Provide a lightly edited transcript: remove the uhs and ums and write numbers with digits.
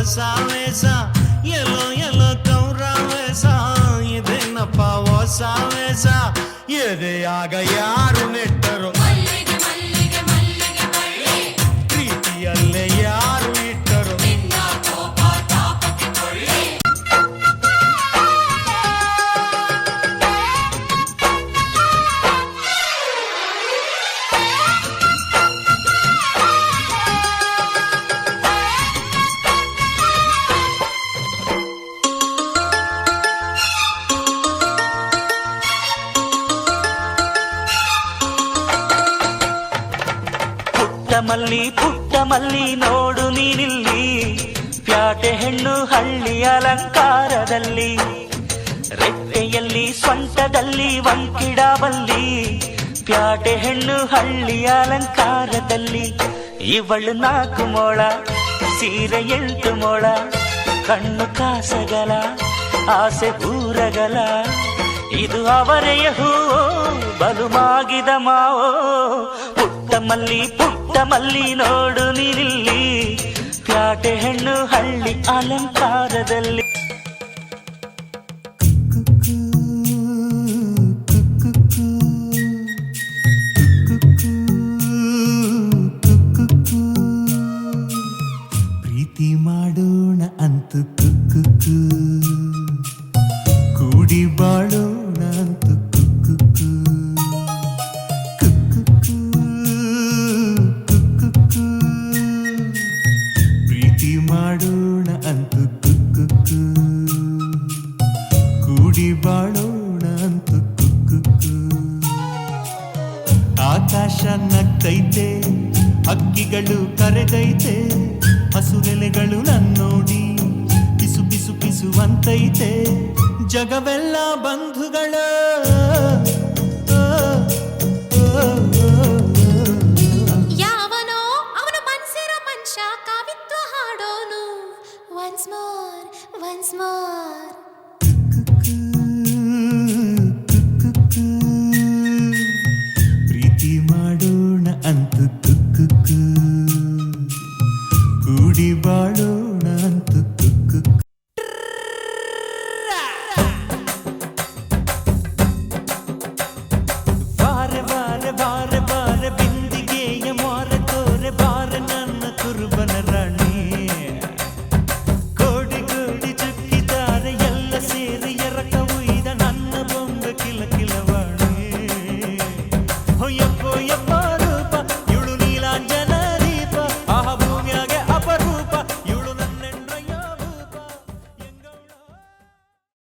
ಹೊಸಾವೇಸ ಎಲ್ಲೋ ಎಲ್ಲೋ ಕೌರಾವೇಸ ಇದೇನಪ್ಪ ಹೊಸಾವೇಸ ಎದೆಯಾಗ ಯಾರು ನೆಟ್ಟರು ಪ್ರೀತಿಯಲ್ಲೇ ಯಾರು ಇಟ್ಟರು ಪುಟ್ಟ ಮಲ್ಲಿ ನೋಡು ನೀನಿಲ್ಲಿ ಪ್ಯಾಟೆ ಹೆಣ್ಣು ಹಳ್ಳಿ ಅಲಂಕಾರದಲ್ಲಿ ರೆಟ್ಟೆಯಲ್ಲಿ ಸ್ವಂಟದಲ್ಲಿ ವಂಕಿಡಬಲ್ಲಿ ಪ್ಯಾಟೆ ಹೆಣ್ಣು ಹಳ್ಳಿ ಅಲಂಕಾರದಲ್ಲಿ ಇವಳು 4 ಮೊಳ ಸೀರೆ 8 ಮೊಳ ಕಣ್ಣು ಕಾಸಗಲ ಆಸೆ ಊರಗಲ ಇದು ಅವರೆಯ ಹೂವೋ ಬಲುಮಾಗಿದ ಮಾವೋ ಪುಟ್ಟ ಮಲ್ಲಿ ನೋಡು ನೀನಿಲ್ಲಿ ಪ್ಯಾಟೆ ಹೆಣ್ಣು ಹಳ್ಳಿ ಅಲಂಕಾರದಲ್ಲಿ ಪ್ರೀತಿ ಮಾಡೋಣ ಅಂತು ಕುಕ್ಕು ಕೂಡಿ ಬಾಳೋಣ ಅಂತು ಕುಕ್ಕು ಪ್ರೀತಿ ಮಾಡೋಣ ಅಂತು ಕುಕ್ಕು ಕೂಡಿ ಬಾಳೋಣ ಅಂತು ಕುಕ್ಕು ಆಕಾಶ ನಗ್ತೈತೆ ಹಕ್ಕಿಗಳು ಕರೆದೈತೆ ಹಸುರೆಲೆಗಳು ನನ್ನೋಡಿ ಪಿಸು ಪಿಸು ಪಿಸುವಂತೈತೆ ಜಗವೆಲ್ಲ ಬಂಧುಗಳ ಯಾವನೋ ಅವನು ಮನ್ಸಿರೋ ಮನುಷ್ಯ ಕವಿತ್ವ ಹಾಡೋನು ಒನ್ಸ್ ಮೋರ್ ಪ್ರೀತಿ ಮಾಡೋಣ ಅಂತು ಕುಕ್ಕು ಕೂಡಿ ಬಾಳೋಣ ಅಂತು ಕುಕ್ಕು ಬಾರೆ ಬಾರೆ ಬಾರೆ